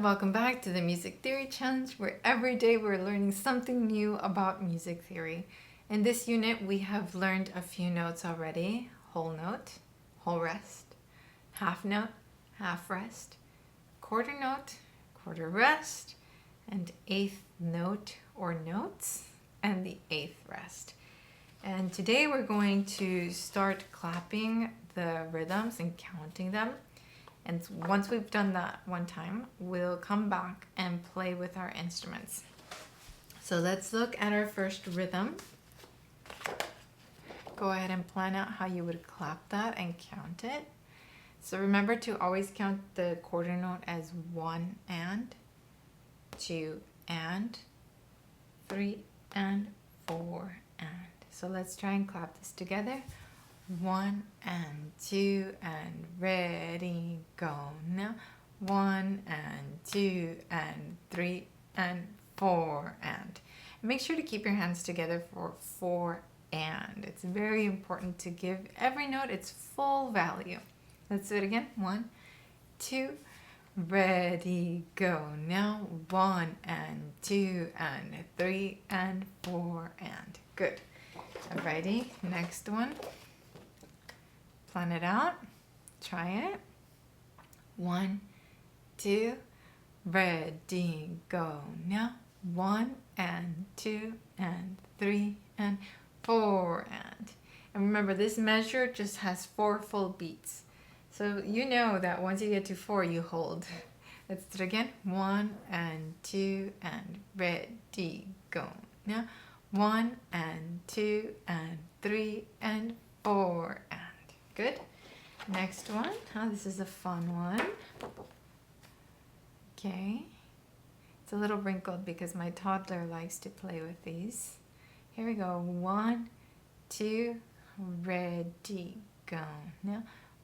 and welcome back to the Music Theory Challenge, where every day we're learning something new about music theory. In this unit, we have learned a few notes already: whole note, whole rest, half note, half rest, quarter note, quarter rest, and eighth note or notes, and the eighth rest. And today we're going to start clapping the rhythms and counting them. And once we've done that one time, we'll come back and play with our instruments. So let's look at our first rhythm. Go ahead and plan out how you would clap that and count it. So remember to always count the quarter note as 1 and, 2 and, 3 and, 4 and. So let's try and clap this together. 1 and 2 and ready, go now. 1 and 2 and 3 and 4 and. Make sure to keep your hands together for 4 and. It's very important to give every note its full value. Let's do it again. 1, 2, ready, go now. 1 and 2 and 3 and 4 and. Good. Alrighty, next one. Plan it out. Try it. 1, 2, ready, go now. 1 and 2 and 3 and 4 and. And remember, this measure just has 4 full beats. So you know that once you get to 4, you hold. Let's do it again. 1 and 2 and ready, go now. 1 and 2 and 3 and 4 and. Good. Next one. Oh, this is a fun one. Okay. It's a little wrinkled because my toddler likes to play with these. Here we go. 1, 2, ready, go. Now,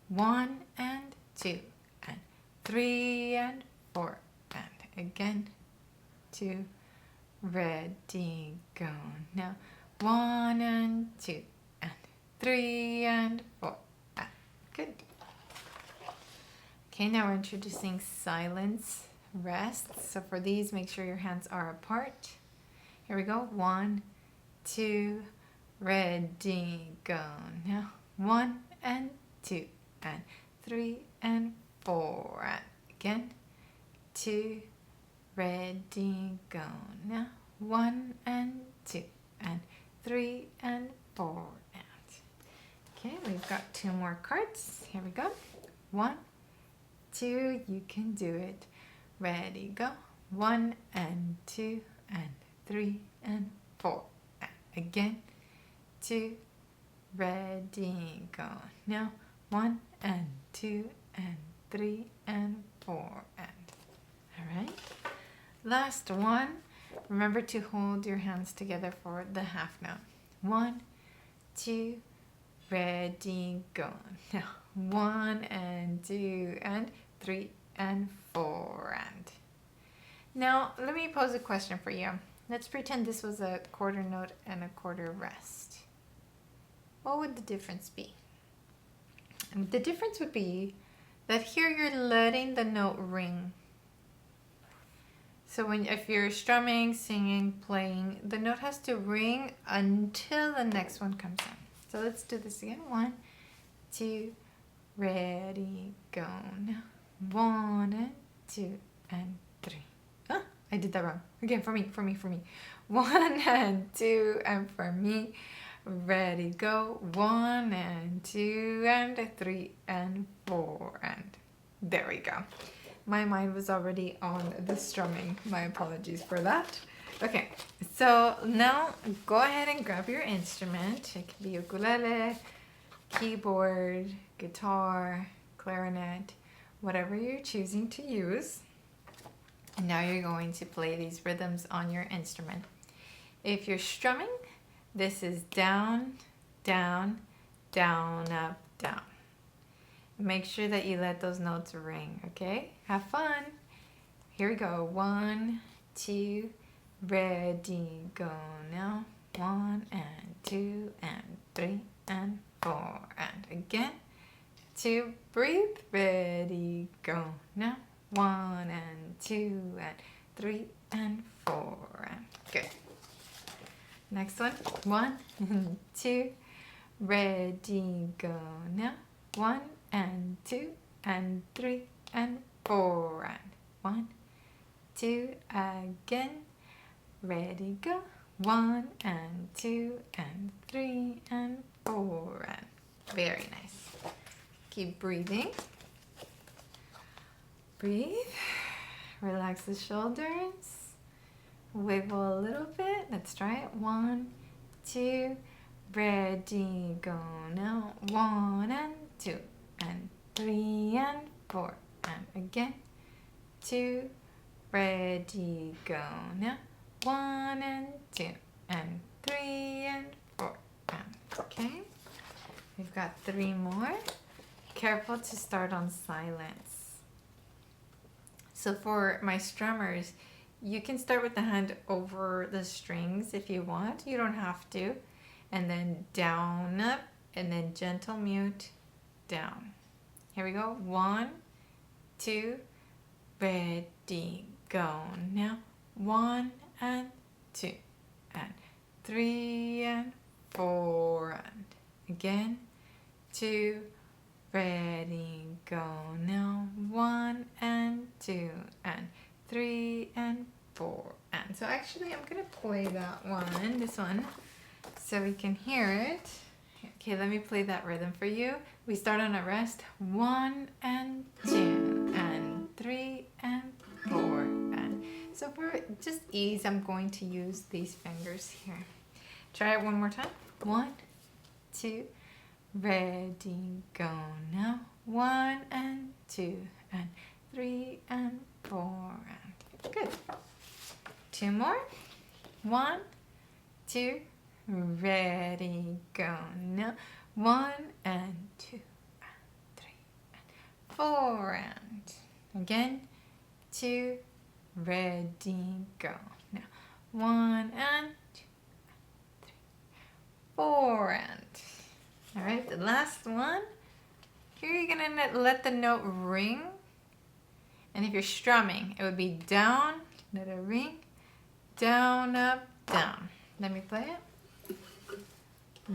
1 and 2 and 3 and 4 and again. 2, ready, go. Now, 1 and 2 and 3 and 4. Good. Okay, now we're introducing silence, rest. So for these, make sure your hands are apart. Here we go. 1, 2, ready, go. Now, 1 and 2 and 3 and 4 and again. 2, ready, go. Now, 1 and 2 and 3 and 4 and. Okay, we've got 2 more cards. Here we go. 1, 2, you can do it. Ready, go. 1 and 2 and 3 and 4. Again. 2, ready, go. Now, 1 and 2 and 3 and 4 and. All right. Last one. Remember to hold your hands together for the half note. 1, 2, ready, go. Now, 1 and 2 and 3 and 4 and. Now, let me pose a question for you. Let's pretend this was a quarter note and a quarter rest. What would the difference be? And the difference would be that here you're letting the note ring. So if you're strumming, singing, playing, the note has to ring until the next one comes in. So let's do this again. 1, 2, ready, go. Now, 1 and 2 and 3. Ah, I did that wrong. Again, for me. 1 and 2 and for me. Ready, go. 1 and 2 and 3 and 4 and. There we go. My mind was already on the strumming. My apologies for that. Okay, so now go ahead and grab your instrument. It can be ukulele, keyboard, guitar, clarinet, whatever you're choosing to use. And now you're going to play these rhythms on your instrument. If you're strumming, this is down, down, down, up, down. Make sure that you let those notes ring, okay? Have fun. Here we go. 1, 2, ready, go now. 1 and 2 and 3 and 4 and again. 2, breathe, ready, go now. 1 and 2 and 3 and 4 and good. Next one. 1 and 2. Ready, go now. 1 and 2 and 3 and 4 and 1, 2 again. Ready, go. 1 and 2 and 3 and 4 and very nice. Keep breathing. Breathe. Relax the shoulders. Wiggle a little bit. Let's try it. 1, 2. Ready, go now. 1 and 2 and 3 and 4 and again. 2. Ready, go now. 1 and 2 and 3 and 4 and okay. We've got 3 more. Careful to start on silence. So for my strummers, you can start with the hand over the strings if you want. You don't have to. And then down, up, and then gentle mute, down. Here we go. 1, 2, ready, go now. 1 and 2 and 3 and 4 and again. 2, ready, go now. 1 and 2 and 3 and 4 and so actually I'm gonna play that one, this one, so we can hear it. Okay, let me play that rhythm for you. We start on a rest. 1 and 2 and 3 and 4 and so for just ease, I'm going to use these fingers here. Try it one more time. 1, 2, ready, go now. 1 and 2 and 3 and 4 and good. 2 more. 1, 2, ready, go now. 1 and 2 and 3 and 4 and again. 2, ready, go now. 1 and 2 and 3, 4 and all right, the last one. Here you're gonna let the note ring, and if you're strumming, it would be down, let it ring, down, up, down. Let me play it.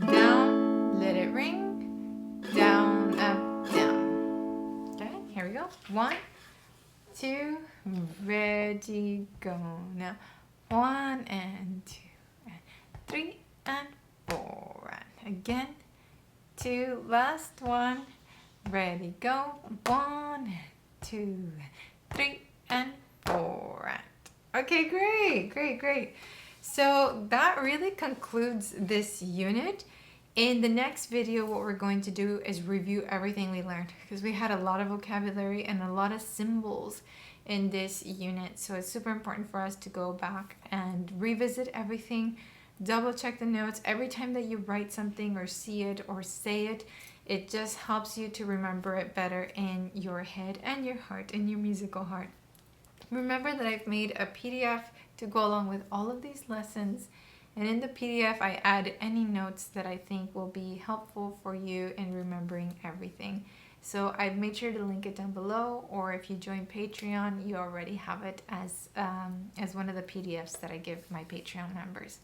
Down, let it ring, down, up, down. Okay, here we go. 1, 2, ready, go now. 1 and 2 and 3 and 4 and again. 2, last one, ready, go. 1 and 2 and 3 and 4 and okay, great. So that really concludes this unit. In the next video, what we're going to do is review everything we learned because we had a lot of vocabulary and a lot of symbols in this unit. So it's super important for us to go back and revisit everything, double check the notes. Every time that you write something or see it or say it, it just helps you to remember it better in your head and your heart, in your musical heart. Remember that I've made a PDF to go along with all of these lessons, and in the PDF I add any notes that I think will be helpful for you in remembering everything. So I've made sure to link it down below, or if you join Patreon, you already have it as one of the PDFs that I give my Patreon members.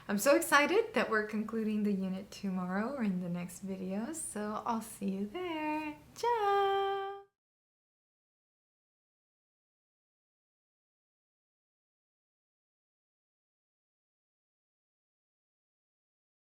I'm so excited that we're concluding the unit tomorrow or in the next video, so I'll see you there. Ciao!